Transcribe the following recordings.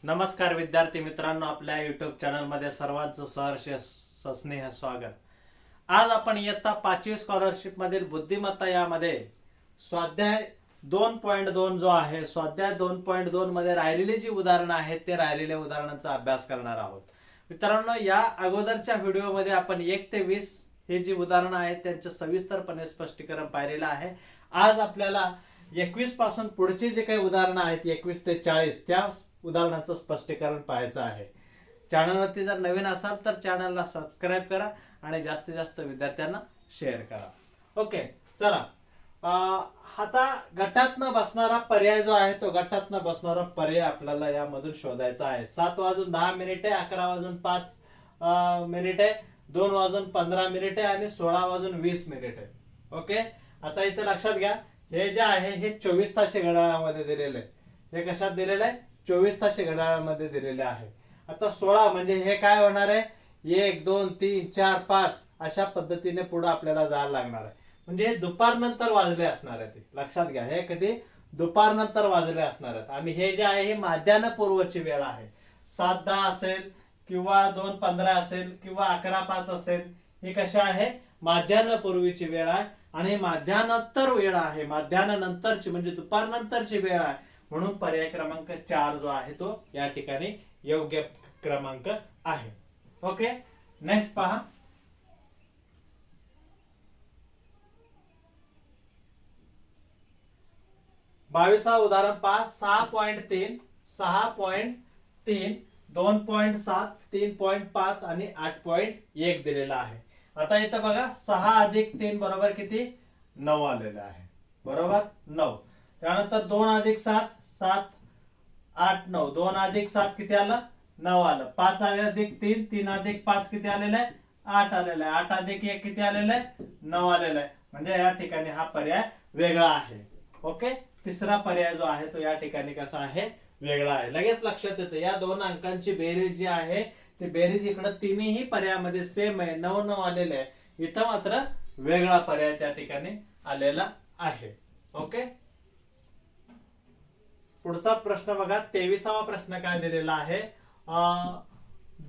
नमस्कार विद्यार्थी मित्रांनो, आपल्या युट्यूब चॅनलमध्ये सर्वांचं सहर्ष सस्नेह स्वागत. आज आपण इयत्ता 5वी स्कॉलरशिप मधील बुद्धिमत्ता यामध्ये स्वाध्याय 2.2 जो आहे, स्वाध्याय 2.2 मध्ये राहिलेली जी उदाहरणं आहेत ते राहिलेल्या उदाहरणांचा अभ्यास करणार आहोत. मित्रांनो, या अगोदरच्या व्हिडिओमध्ये आपण 1 ते 20 हे जी उदाहरणं आहेत त्यांचे सविस्तरपणे स्पष्टीकरण पाहिलेलं आहे. आज आपल्याला 21 पासून पुढची जे काही उदाहरणं आहेत 21 ते 40 त्या उदाहरणाचं स्पष्टीकरण पाहायचं आहे. चॅनलवरती जर नवीन असाल तर चॅनलला सबस्क्राईब करा आणि जास्तीत जास्त विद्यार्थ्यांना शेअर करा. ओके, चला. आता गटातनं बसणारा पर्याय जो आहे तो गटातनं बसणारा पर्याय आपल्याला यामधून शोधायचा आहे. 7 वाजून 10 मिनिटे, 11 वाजून 5 मिनिटे, 2 वाजून 15 मिनिटे आणि 16 वाजून 20 मिनिटे. ओके, आता इथे लक्षात घ्या, हे जे आहे हे 24 ताशी घड्याळामध्ये दिलेले आहे. हे कशात दिलेलं आहे? 24 ताशी घड्याळामध्ये दिलेले आहे. आता 16 म्हणजे हे काय होणार आहे? 1 2 3 4 5 अशा पद्धतीने पुढे आपल्याला जायला लागणार आहे. म्हणजे हे दुपार नंतर वाजले असणार आहे. ते लक्षात घ्या, हे कधी दुपार नंतर वाजले असणार आहेत. आणि हे जे आहे हे माध्यान्ह पूर्वची वेळ आहे. 7:10 असेल किंवा 2:15 असेल किंवा 11:05 असेल, ही कशा आहे? माध्यान्ह पूर्वीची वेळ आहे. आणि माध्यानंतर वेळ आहे, माध्यान्ह नंतरची म्हणजे दुपार नंतरची वेळ आहे. म्हणून पर्याय क्रमांक 4 जो आहे तो या ठिकाणी योग्य क्रमांक आहे. ओके, नेक्स्ट पहा. 22वा उदाहरण पहा. 6.3 6.3 2.7 3.5 आणि 8.1 दिलेला आहे. आता इथं बघा, 6 अधिक 3 बरोबर किती? 9 आलेलं आहे. बरोबर 9. त्यानंतर 2 अधिक 7 7 8 9. 2 अधिक 7 किती आलं? 9 आलं. 5 अधिक 3 3 अधिक 5 किती आलेलं आहे? 8 आलेलं आहे. 8 अधिक 1 किती आलेलं आहे? 9 आलेलं आहे. म्हणजे या ठिकाणी हा पर्याय वेगळा आहे. ओके, तिसरा पर्याय जो आहे तो या ठिकाणी कसा आहे? वेगळा आहे. लगेच लक्षात येतं, या दोन अंकांची बेरीज जी आहे ती बेरीज इकडे तिन्ही पर्यायामध्ये सेम आहे, 9 9 आलेले आहे. इथं मात्र वेगळा पर्याय त्या ठिकाणी आलेला आहे. ओके, पुढचा प्रश्न बघा. 23वा प्रश्न काय दिलेला आहे?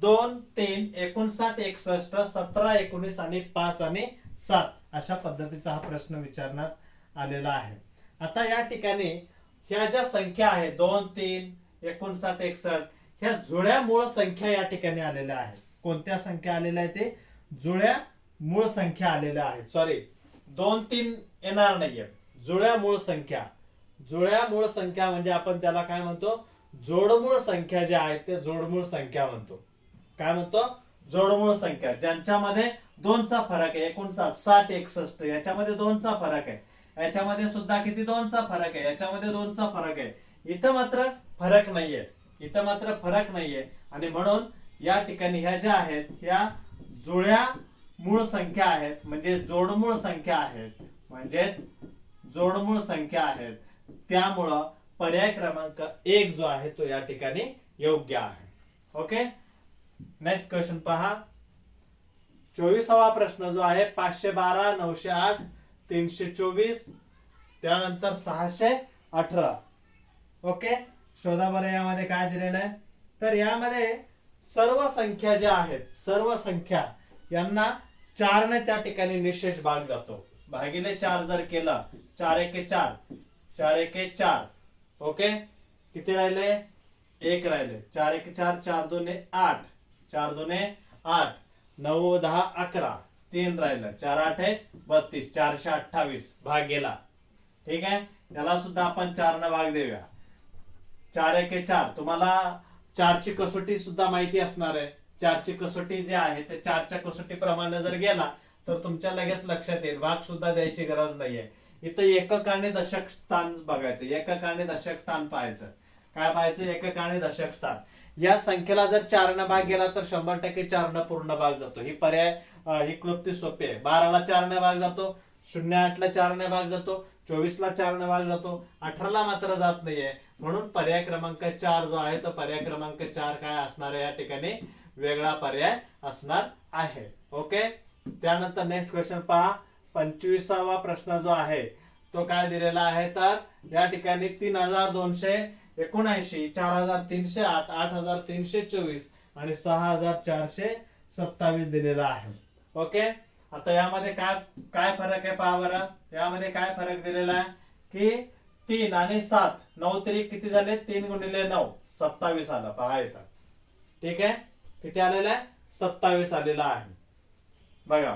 2 3 59 61 17 19 आणि 5 आणि 7 अशा पद्धतीचा हा प्रश्न विचारण्यात आलेला आहे. आता या ठिकाणी ह्या ज्या संख्या आहेत 2 3 59 61 ह्या जुळ्या मूळ संख्या या ठिकाणी आलेल्या आहेत. कोणत्या संख्या आलेल्या आहेत? ते जुळ्या मूळ संख्या आलेल्या आहेत. सॉरी, 2 3 येणार नाहीये. जुळ्या मूळ संख्या. जुळ्या मूळ संख्या म्हणजे आपण त्याला काय म्हणतो? जोडमूळ संख्या ज्या आहेत ते जोडमूळ संख्या म्हणतो. काय म्हणतो? जोडमूळ संख्या, ज्यांच्यामध्ये 2 चा फरक आहे. 59 60 61 याच्यामध्ये 2 चा फरक आहे. याच्यामध्ये सुद्धा किती? 2 चा फरक आहे. याच्यामध्ये 2 चा फरक आहे. इथं मात्र फरक नाहीये. इथं मात्र फरक नाहीये. आणि म्हणून या ठिकाणी ह्या ज्या आहेत ह्या जुळ्या मूळ संख्या आहेत, म्हणजे जोडमूळ संख्या आहेत. म्हणजेच जोडमूळ संख्या आहेत. त्यामुळं पर्याय क्रमांक 1 जो आहे तो या ठिकाणी योग्य आहे. ओके, नेक्स्ट क्वेश्चन पहा. 24वा प्रश्न जो आहे 512 908 324 त्यानंतर 618. ओके, शोधा बरं यामध्ये काय दिलेलं आहे. तर यामध्ये सर्व संख्या ज्या आहेत, सर्व संख्या यांना 4 ने त्या ठिकाणी निशेष भाग जातो. भागिले 4 जर केला, 4 एके 4 4 एके 4. ओके, किती राहिले? 1 राहिले. 4 एके 4 4 2 8 4 2 8 9 10 11 3 राहिलं. 4 8 32 428 भाग गेला. ठीक आहे, त्याला सुद्धा आपण 4 ने भाग देऊया. 4 एके 4. तुम्हाला 4 ची कसोटी सुद्धा माहिती असणार आहे. 4 ची कसोटी जी आहे ते 4 च्या कसोटी प्रमाणे जर गेला तर तुमच्या लगेच लक्षात येईल. भाग सुद्धा द्यायची गरज नाहीये. इथं एकक आणि दशक स्थान बघायचं. एकक आणि दशक स्थान पाहायचं. काय पाहायचं? एकक आणि दशक स्थान. या संख्येला जर 4 ने भाग गेला तर 100% 4 ने पूर्ण भाग जातो. ही पर्याय ही क्लुप्ती सोपी आहे. 12 ला 4 ने भाग जातो, 08 ला 4 ने भाग जातो, 24 ला 4 ने भाग जातो, 18 ला मात्र जात नाहीये. म्हणून पर्याय क्रमांक 4 जो आहे तो पर्याय क्रमांक 4 काय असणार आहे? या ठिकाणी वेगळा पर्याय असणार आहे. ओके, त्यानंतर नेक्स्ट क्वेश्चन पहा. 25वा प्रश्न जो आहे तो काय दिलेला आहे? तर या ठिकाणी 3200 79, 4308, 8324 आणि 6427 दिलेला आहे. ओके, आता यामध्ये काय काय फरक आहे पहा बरं. यामध्ये काय फरक दिलेला आहे की 3 आणि 7, 9 तरी किती झाले, 3 गुणिले 9 27 आलं पहा इथं. ठीक आहे, किती आलेलं आहे, 27 आलेला आहे बघा.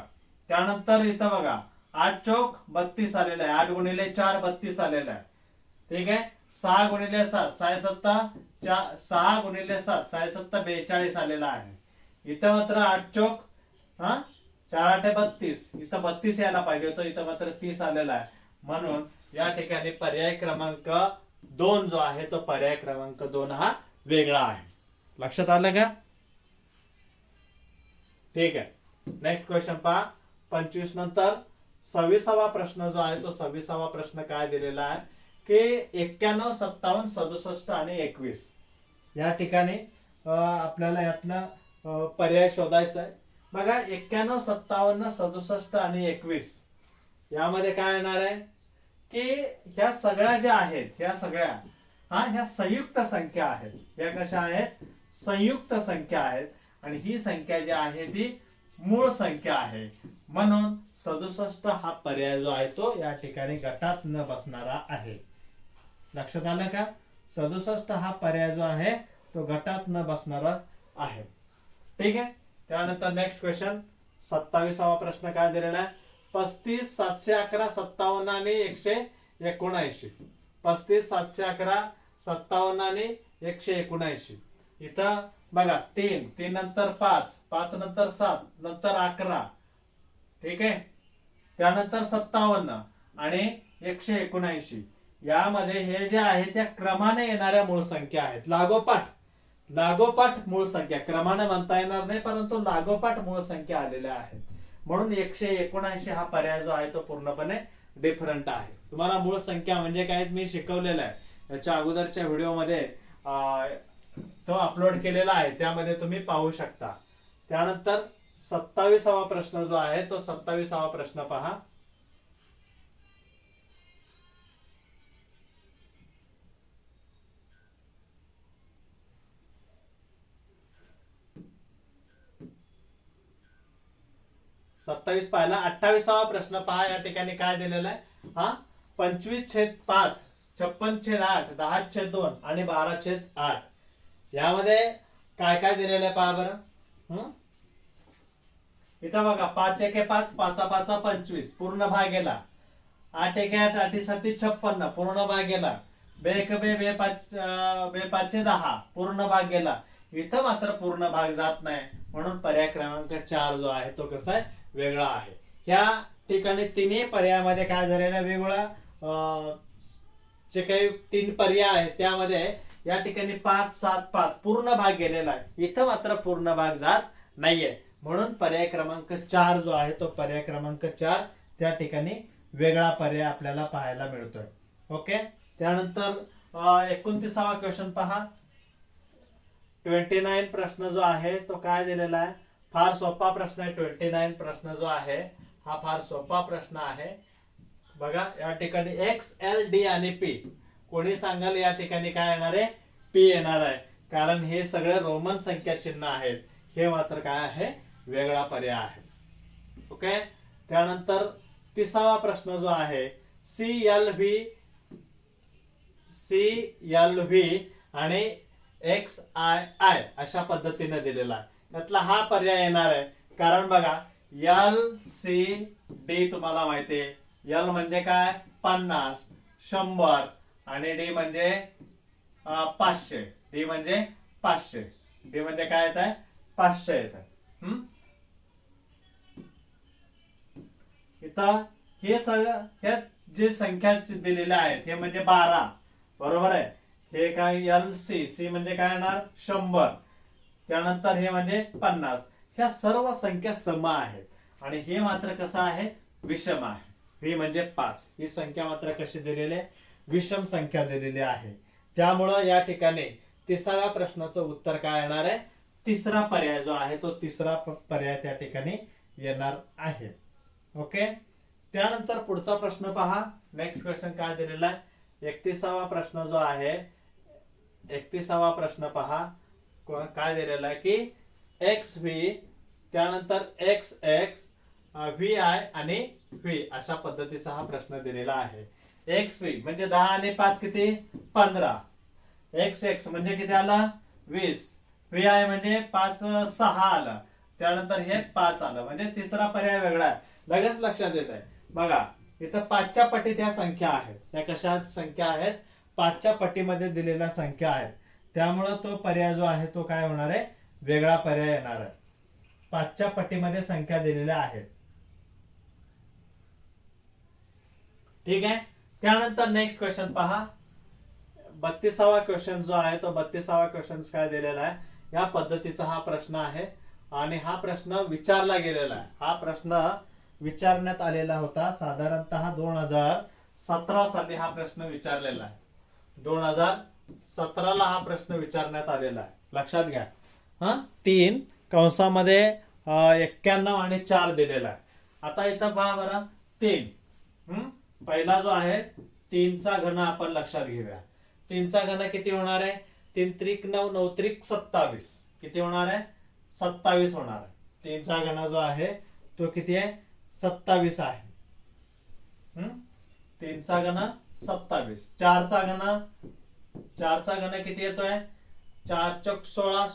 त्यानंतर इथं बघा 8 चौक 32 आलेला आहे, 8 गुणिले 4 32 आलेला आहे. ठीक आहे, 6 गुणिले 7 6 सत्ता 6 गुणिले 7 6 सत्ता 42 आलेला आहे. इथं मात्र 8 चौक 4 8 32, इथं 32 यायला पाहिजे होतं, इथं मात्र 30 आलेला आहे. म्हणून या ठिकाणी पर्याय क्रमांक 2 जो आहे तो पर्याय क्रमांक 2 हा वेगळा आहे. लक्षात आलं का? ठीक आहे, नेक्स्ट क्वेश्चन पहा. 25 नंतर 26वा प्रश्न जो आहे तो 26वा प्रश्न काय दिलेला आहे की 91, 57, 67 आणि 21 या ठिकाणी आपल्याला यातनं पर्याय शोधायचा आहे. बघा 91, 57, 67 आणि 21 यामध्ये काय येणार आहे की ह्या सगळ्या ज्या आहेत ह्या सगळ्या ह्या संयुक्त संख्या आहेत. ह्या कशा आहेत, संयुक्त संख्या आहेत आणि ही संख्या जी आहे ती मूळ संख्या आहे. म्हणून 67 हा पर्याय जो आहे तो या ठिकाणी गटात न बसणारा आहे. लक्षात आलं का? 67 हा पर्याय जो आहे तो गटात न बसणारा आहे. ठीक आहे, त्यानंतर नेक्स्ट क्वेश्चन 27वा प्रश्न काय दिलेला आहे, 35, 711, 57 आणि 179. 35, 711, 57 आणि 179. इथं बघा 3 नंतर 5, 5 नंतर 7 नंतर 11. ठीक आहे, त्यानंतर 57 आणि 179 यामध्ये हे जे आहे त्या क्रमाने येणाऱ्या मूळ संख्या आहेत. लागोपाठ मूळ संख्या, क्रमाने म्हणता येणार नाही परंतु लागोपाठ मूळ संख्या आलेल्या आहेत. म्हणून 179 हा पर्याय जो आहे तो पूर्णपणे डिफरंट आहे. तुम्हाला मूळ संख्या म्हणजे काय मी शिकवलेलं आहे, याच्या अगोदरच्या व्हिडिओमध्ये तो अपलोड केलेला आहे, त्यामध्ये तुम्ही पाहू शकता. त्यानंतर 27वा प्रश्न जो आहे तो 27वा प्रश्न पहा. पाहिला. 28वा प्रश्न पहा. या ठिकाणी काय दिलेला आहे, 25/5, 56/8, 10/2 आणि 12/8 यामध्ये काय काय दिलेलं आहे पहा बरं. इथं बघा 5 1 5, 5 5 25 पूर्ण भाग गेला. 8 1 8, 8 7 56 पूर्ण भाग गेला. 2 1 2, 2 5 10 पूर्ण भाग गेला. इथं मात्र पूर्ण भाग जात नाही. म्हणून पर्याय क्रमांक 4 जो आहे तो कसा आहे, वेगळा आहे. या ठिकाणी तिन्ही पर्यायामध्ये काय झालेलं आहे, वेगळा जे काही 3 पर्याय आहेत त्यामध्ये या ठिकाणी 5 7 5 पूर्ण भाग गेलेला आहे. इथं मात्र पूर्ण भाग जात नाहीये. म्हणून पर्याय क्रमांक 4 जो आहे तो पर्याय क्रमांक 4 त्या ठिकाणी वेगळा पर्याय आपल्याला पाहायला मिळतोय. ओके, त्यानंतर 29वा क्वेश्चन पहा. 29 प्रश्न जो आहे तो काय दिलेला आहे, फार सोपा प्रश्न आहे. 29 प्रश्न जो आहे हा फार सोपा प्रश्न आहे. बघा या ठिकाणी एक्स एल डी आणि पी, कोणी सांगाल या ठिकाणी काय येणार आहे, पी येणार आहे. कारण हे सगळे रोमन संख्या चिन्ह आहेत. हे मात्र काय आहे, वेगळा पर्याय आहे. ओके, त्यानंतर 30वा प्रश्न जो आहे सी एल व्ही आणि एक्स आय आय अशा पद्धतीने दिलेला आहे. त्यातला हा पर्याय येणार आहे. कारण बघा एल सी डी तुम्हाला माहिती आहे. एल म्हणजे काय, 50, 100 आणि डी म्हणजे 500. डी म्हणजे 500. डी म्हणजे काय येत आहे, 500 येत आहे. इथं हे सगळं ह्या जे संख्या दिलेल्या आहेत हे म्हणजे 12 बरोबर आहे. हे काय एल सी म्हणजे काय येणार, 100. त्यानंतर हे म्हणजे 50. ह्या सर्व संख्या सम आहेत आणि हे मात्र कसं आहे, विषम आहे. व्ही म्हणजे 5. ही संख्या मात्र कशी दिलेली आहे, विषम संख्या दिलेली आहे. त्यामुळं या ठिकाणी 30व्या प्रश्नाचं उत्तर काय येणार आहे, तिसरा पर्याय जो आहे तो तिसरा पर्याय त्या ठिकाणी येणार आहे. ओके, त्यानंतर पुढचा प्रश्न पहा. नेक्स्ट क्वेश्चन काय दिलेला आहे, 31वा प्रश्न जो आहे 31वा प्रश्न पहा काय दिलेला आहे की एक्स व्ही, त्यानंतर एक्स एक्स, व्ही आय आणि व्ही अशा पद्धतीचा हा प्रश्न दिलेला आहे. एक्स व्ही म्हणजे 10 आणि 5 किती 15, एक्स एक्स म्हणजे किती आला 20, व्ही आय म्हणजे 5 6 आला, त्यानंतर हे 5 आलं, म्हणजे तिसरा पर्याय वेगळा आहे. लगेच लक्षात येत आहे बघा, इथं 5च्या पटीत ह्या संख्या आहेत. त्या कशा संख्या आहेत 5च्या पटीमध्ये दिलेल्या संख्या आहेत, त्यामुळं तो पर्याय जो आहे तो काय होणार आहे वेगळा पर्याय येणार आहे. 5च्या पटीमध्ये संख्या दिलेल्या आहेत. ठीक आहे. त्यानंतर नेक्स्ट क्वेश्चन पहा, 32वा क्वेश्चन जो आहे तो 32वा क्वेश्चन काय दिलेला आहे, या पद्धतीचा हा प्रश्न आहे आणि हा प्रश्न विचारला गेलेला आहे. हा प्रश्न विचारण्यात आलेला होता साधारणतः 2017 साली हा प्रश्न विचारलेला आहे. 2017 ला हा प्रश्न विचारण्यात आलेला आहे. लक्षात घ्या. 3 कंसामध्ये 91 आणि 4 दिलेला आहे. आता इथं पहा बरं 3 पहिला जो आहे 3चा घन आपण लक्षात घेऊया. 3चा घन किती होणार आहे 3 त्रिक 9 9 त्रिक 27 किती होणार आहे 27 होणार आहे. 3चा घन जो आहे तो किती आहे 27 आहे. 3चा घन 27. 4चा घन किती येतोय 4 चौक 16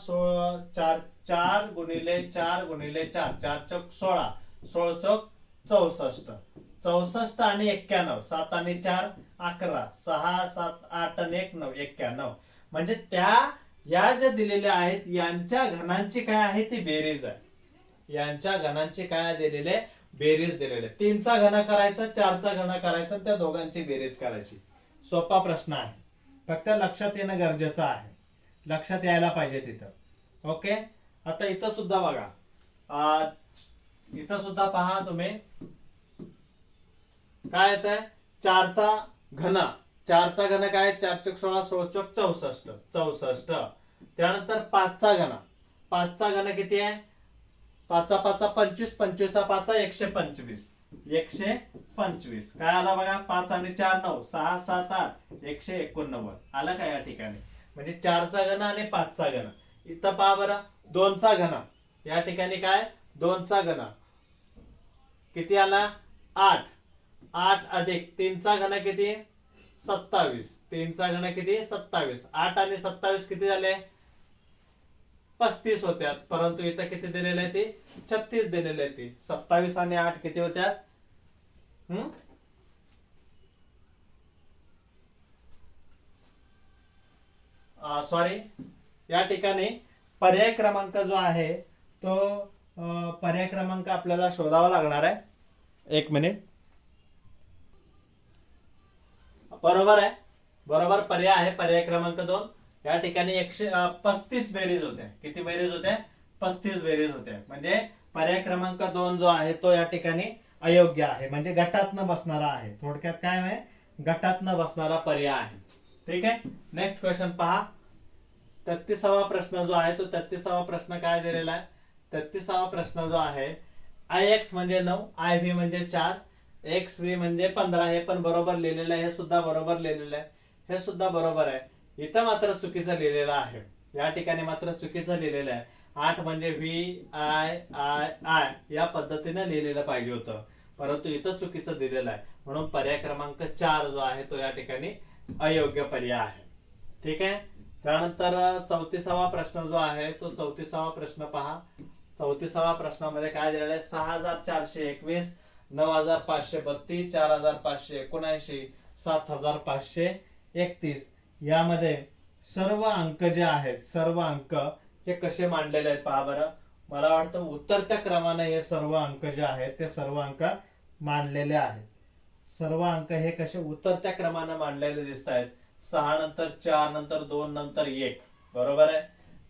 4 गुणिले 4 गुणिले 4 4 चौक 16 16 चौक 64 64 आणि 91 7 आणि 4 11 6 7 8 आणि 1 9 91. म्हणजे त्या या ज्या दिलेल्या आहेत यांच्या घनांची काय आहे ती बेरीज आहे. यांच्या घनांची काय दिलेले बेरीज दिलेले. 3चा घन करायचा 4चा घन करायचा त्या दोघांची बेरीज करायची. सोपा प्रश्न आहे, फक्त लक्षात येणं गरजेचं आहे. लक्षात यायला पाहिजे तिथं. ओके. आता इथं सुद्धा बघा, इथं सुद्धा पहा तुम्ही काय येत आहे 4चा घन. 4चा घन काय 4 चौक 16 16 चौक 64 64. त्यानंतर 5चा घन. 5चा घन किती आहे 5 5 25 25 5 125 125 काय आला बघा 5 आणि 4 9 6 7 8 189 आला का या ठिकाणी. म्हणजे 4चा घन आणि 5चा घन. इथं पहा बरं 2चा घन. या ठिकाणी काय 2चा घन किती आला 8 8 अधिक 3चा घन किती 27. 3चा घन किती 27. 8 आणि 27 किती झाले 35 होत्यात, परंतु इथं किती दिलेले आहे ते 36 दिलेले आहे. ते 27 आणि 8 किती होत्यात सॉरी, या ठिकाणी पर्याय क्रमांक जो आहे तो पर्याय क्रमांक आपल्याला शोधावा लागणार आहे. 1 मिनिट. बरोबर आहे, बरोबर पर्याय आहे पर्याय क्रमांक 2. या ठिकाणी 135 बेरीज होत्या. किती बेरीज होत्या 35 बेरीज होत्या. म्हणजे पर्याय क्रमांक 2 जो आहे तो या ठिकाणी अयोग्य आहे, म्हणजे गटात न बसणारा आहे. थोडक्यात काय आहे गटात न बसणारा पर्याय आहे. ठीक आहे. नेक्स्ट क्वेश्चन पहा, 33वा प्रश्न जो आहे तो 33वा प्रश्न काय दिलेला आहे 33वा प्रश्न जो आहे आय एक्स म्हणजे 9 आय व्ही म्हणजे 4 एक्स व्ही म्हणजे 15. हे पण बरोबर लिहिलेलं आहे, हे सुद्धा बरोबर लिहिलेलं आहे, हे सुद्धा बरोबर आहे. इथं मात्र चुकीचं लिहिलेलं आहे. या ठिकाणी मात्र चुकीचं लिहिलेलं आहे. 8 म्हणजे व्ही आय आय आय या पद्धतीने लिहिलेलं पाहिजे होतं, परंतु इथं चुकीचं दिलेलं आहे. म्हणून पर्याय क्रमांक 4 जो आहे तो या ठिकाणी अयोग्य पर्याय आहे. ठीक आहे. त्यानंतर 34वा प्रश्न जो आहे तो 34वा प्रश्न पहा. 34वा प्रश्नामध्ये काय दिलेलं आहे 6421 9532 4579 7531. यामध्ये सर्व अंक जे आहेत सर्व अंक हे कसे मांडलेले आहेत पहा बरं. मला वाटतं उतरत्या क्रमाने हे सर्व अंक जे आहेत ते सर्व अंक मांडलेले आहेत. सर्व अंक हे कसे उतरत्या क्रमाने मांडलेले दिसत आहेत. 6 नंतर 4 नंतर 2 नंतर 1 बरोबर आहे.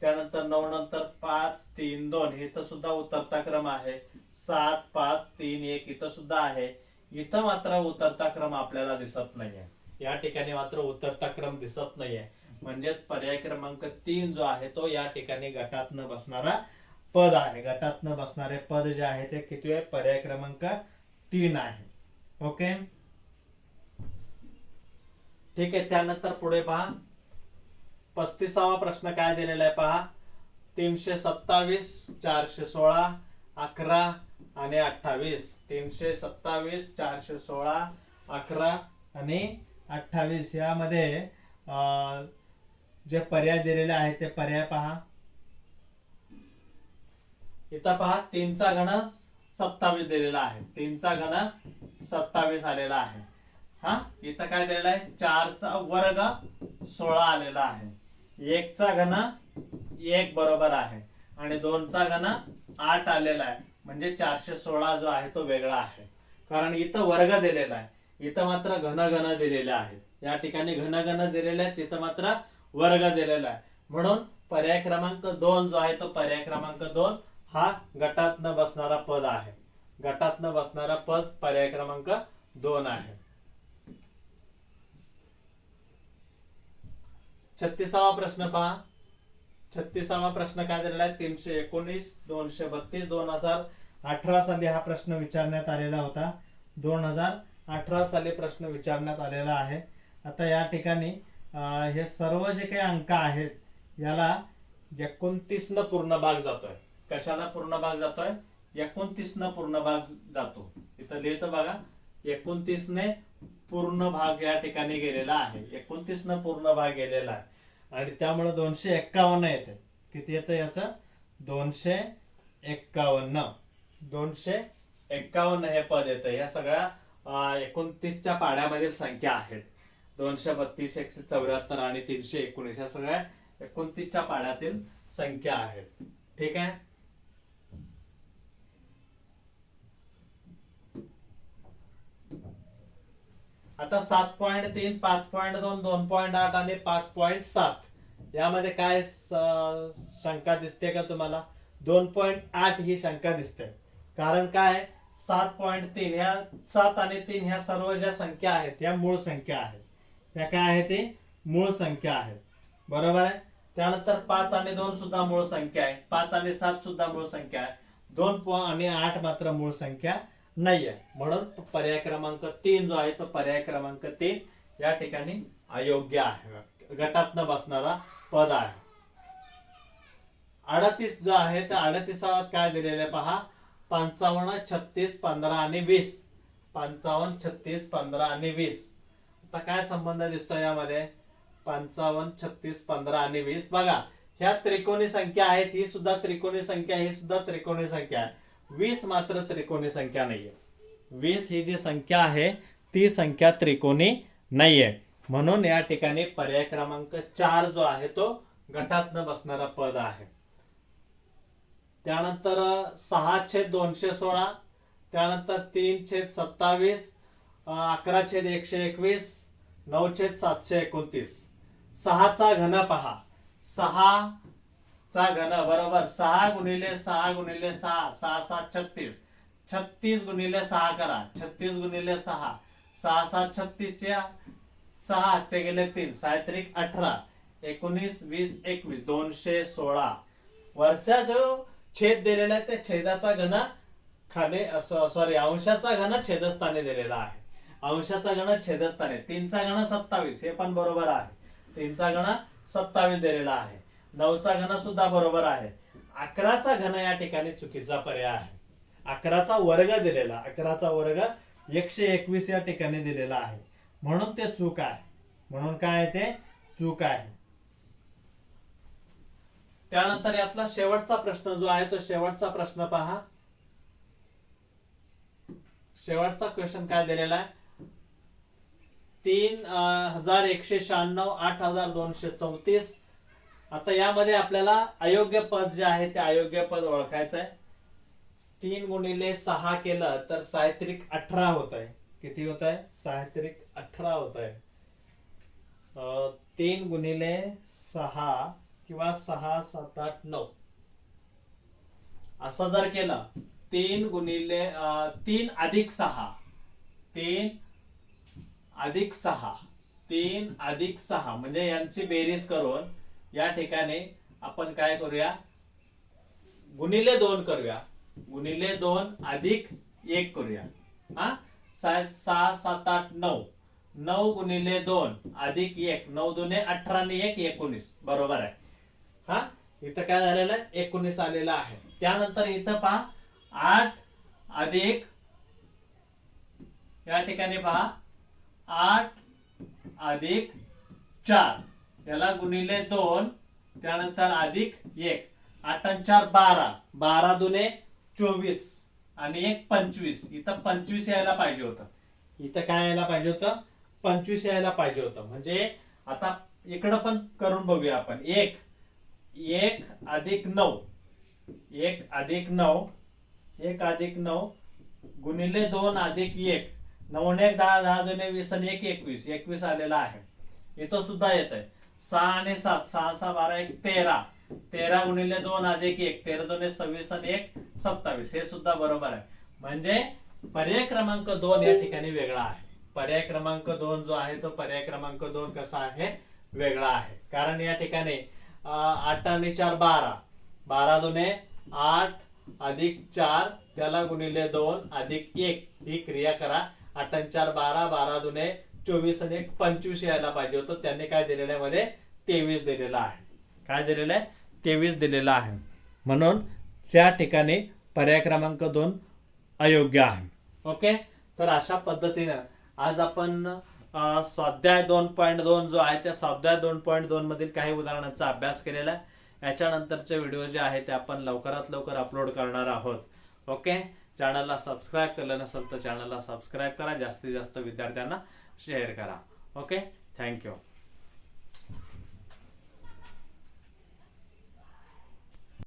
त्यानंतर 9 नंतर 5 3 2 इथं सुद्धा उतरता क्रम आहे. 7 5 3 1 इथं सुद्धा आहे. इथं मात्र उतरता क्रम आपल्याला दिसत नाहीये. या ठिकाणी मात्र उतरता क्रम दिसत नाहीये. म्हणजेच पर्याय क्रमांक 3 जो आहे तो या ठिकाणी गटात न बसणारा पद आहे. गटात न बसणारे पद जे आहे ते किती आहे पर्याय क्रमांक 3 आहे. ओके. ठीक आहे. त्यानंतर पुढे पहा 35वा प्रश्न काय दिलेला आहे पहा. 327, 416, 11 आणि 28. 327, 416, 11 आणि 28 यामध्ये जे पर्याय दिलेले आहेत ते पर्याय पहा. इथं पहा 3 चा घन 27 दिलेला आहे. 3 चा घन 27 आलेला आहे. हा इथं काय दिलेला आहे 4 चा वर्ग 16 आलेला आहे. 1 चा घन 1 बरोबर आहे आणि 2 चा घन 8 आलेला आहे. म्हणजे 416 जो आहे तो वेगळा आहे, कारण इथं वर्ग दिलेला आहे, इथं मात्र घन घन दिलेले आहेत. या ठिकाणी घन घन दिलेले आहेत, तिथं मात्र वर्ग दिलेला आहे. म्हणून पर्याय क्रमांक 2 जो आहे तो पर्याय क्रमांक 2 हा गटात न बसणारा पद आहे. गटात न बसणारा पद पर्याय क्रमांक 2 आहे. 36वा प्रश्न पहा. 36वा प्रश्न काय दिलेला आहे. 319, 232, 2018 साली हा प्रश्न विचारण्यात आलेला होता. 2018 साली प्रश्न विचारण्यात आलेला आहे. आता या ठिकाणी हे सर्व जे काही अंक आहेत याला 29 न पूर्ण भाग जातोय. कशाला पूर्ण भाग जातोय. 29 न पूर्ण भाग जातो. इथं लिहितो बघा 29 ने पूर्ण भाग या ठिकाणी गेलेला आहे. 29 न पूर्ण भाग गेलेला आहे आणि त्यामुळे 251 येते. किती येतं याचं 251. 251 हे पद येतं. या सगळ्या 29च्या पाड्यामधील संख्या आहेत. 232, 174 आणि 319 या सगळ्या 29च्या पाड्यातील संख्या आहेत. ठीक आहे. आता 7.3, 5.2, 2.8 आणि 5.7 यामध्ये काय शंका दिसते का तुम्हाला. 2.8 ही शंका दिसते. कारण काय 7.3 ह्या 7 आणि 3 ह्या सर्व ज्या संख्या आहेत या मूळ संख्या आहेत. या काय आहे ते मूळ संख्या आहेत. बरोबर आहे. त्यानंतर 5 आणि 2 सुद्धा मूळ संख्या आहे. 5 आणि 7 सुद्धा मूळ संख्या आहे. 2 आणि 8 मात्र मूळ संख्या नाहीये. म्हणून पर्याय क्रमांक 3 जो आहे तो पर्याय क्रमांक 3 या ठिकाणी अयोग्य आहे. गटात न बसणारा पद आहे. 38 जो आहे त्या 38वात काय दिलेले पहा. 55, 36, 15 आणि 20. 55, 36, 15 आणि 20. आता काय संबंध दिसतो यामध्ये. 55, 36, 15 आणि 20. बघा ह्या त्रिकोणी संख्या आहेत. ही सुद्धा त्रिकोणी संख्या, ही सुद्धा त्रिकोणी संख्या आहे. 20 मात्र त्रिकोणी संख्या नाहीये. 20 ही जी संख्या आहे ती संख्या त्रिकोणी नाहीये. म्हणून या ठिकाणी पर्याय क्रमांक 4 जो आहे तो गटात न बसणारा पद आहे. त्यानंतर 6/216, त्यानंतर 3/27, 11/121, 9/729. 6 चा घन पहा. 6 चा घन बरोबर 6 गुणिले 6 गुणिले 6, 6 7 36. 36 गुणिले 6 करा. 36 गुणिले 6, 6 7 36 च्या 6 चे गेले 3, 6 18, 19 20 21, 216. वरचा जो छेद दिलेला आहे त्या छेदाचा घन खाली अंशाचा घन छेदस्थानी दिलेला आहे. अंशाचा घन छेदस्थानी. 3 चा घन 27 हे पण बरोबर आहे. 3 चा घन 27 दिलेला आहे. 9 चा घन सुद्धा बरोबर आहे. 11 चा घन या ठिकाणी चुकीचा पर्याय आहे. 11 चा वर्ग दिलेला. 11 चा वर्ग 121 या ठिकाणी दिलेला आहे. म्हणून ते चूक आहे. म्हणून काय ते चूक आहे. त्यानंतर यातला शेवटचा प्रश्न जो आहे तो शेवटचा प्रश्न पहा. शेवटचा क्वेश्चन काय दिलेला आहे. 3196, 8234. आता यामध्ये आपल्याला अयोग्य पद जे आहे ते अयोग्य पद ओळखायचं आहे. 3 गुणिले 6 केलं तर 6×18 होत आहे. किती होत आहे 6×18 होत आहे. 3 गुणिले 6 किंवा 6 7 8 9 असं जर केलं 3 गुणिले 3 अधिक 6, 3 अधिक 6, 3 अधिक 6 म्हणजे यांची बेरीज करून या ठिकाणी आपण काय करूया गुणिले 2 करूया. गुणिले 2 अधिक 1 करूया. 6 7 8 9 9 गुणिले 2 अधिक 1, 9 दुने 18 आणि 1 19, बरोबर आहे. हा इथं काय झालेलं आहे 19 आलेलं आहे. त्यानंतर इथं पहा 8 अधिक, या ठिकाणी पहा 8 अधिक 4, याला गुणिले 2, त्यानंतर अधिक 1, 8 आणि 4 12, 12 दुने 24 आणि 1 25. इथं 25 यायला पाहिजे होतं. इथं काय यायला पाहिजे होतं 25 यायला पाहिजे होतं. म्हणजे आता इकडं पण करून बघूया आपण. 1 अधिक 9, 1 अधिक 9, 1 अधिक 9 गुणिले 2 अधिक 1, 9 आणि 1 10, 10 दुने 20 आणि 1 21, 21 आलेला आहे. इथं सुद्धा येत आहे 6 आणि 7, 6 6 12 1 13, 13 गुणिले 2 अधिक 1, 13 दुने 26 आणि 1 27, हे सुद्धा बरोबर आहे. म्हणजे पर्याय क्रमांक 2 या ठिकाणी वेगळा आहे. पर्याय क्रमांक 2 जो आहे तो पर्याय क्रमांक 2 कसा आहे वेगळा आहे. कारण या ठिकाणी 8 आणि 4 12, 12 दुने 8 अधिक 4, त्याला गुणिले 2 अधिक 1, ही क्रिया करा. 8 आणि 4 12, 12 दुने 24 आणि 1 25 यायला पाहिजे होतं. त्यांनी काय दिलेलं आहे मध्ये 23 दिलेला आहे. काय दिलेलं आहे 23 दिलेला आहे. म्हणून त्या ठिकाणी पर्याय क्रमांक 2 अयोग्य आहे. ओके, तर अशा पद्धतीनं आज आपण स्वाध्याय 2.2 जो आहे त्या स्वाध्याय 2.2 मधील काही उदाहरणांचा अभ्यास केलेला आहे. याच्यानंतरचे व्हिडिओ जे आहे ते आपण लवकरात लवकर अपलोड करणार आहोत. ओके, चॅनलला सबस्क्राईब केलं नसेल तर चॅनलला सबस्क्राईब करा, जास्तीत जास्त विद्यार्थ्यांना शेअर करा. Okay, thank you.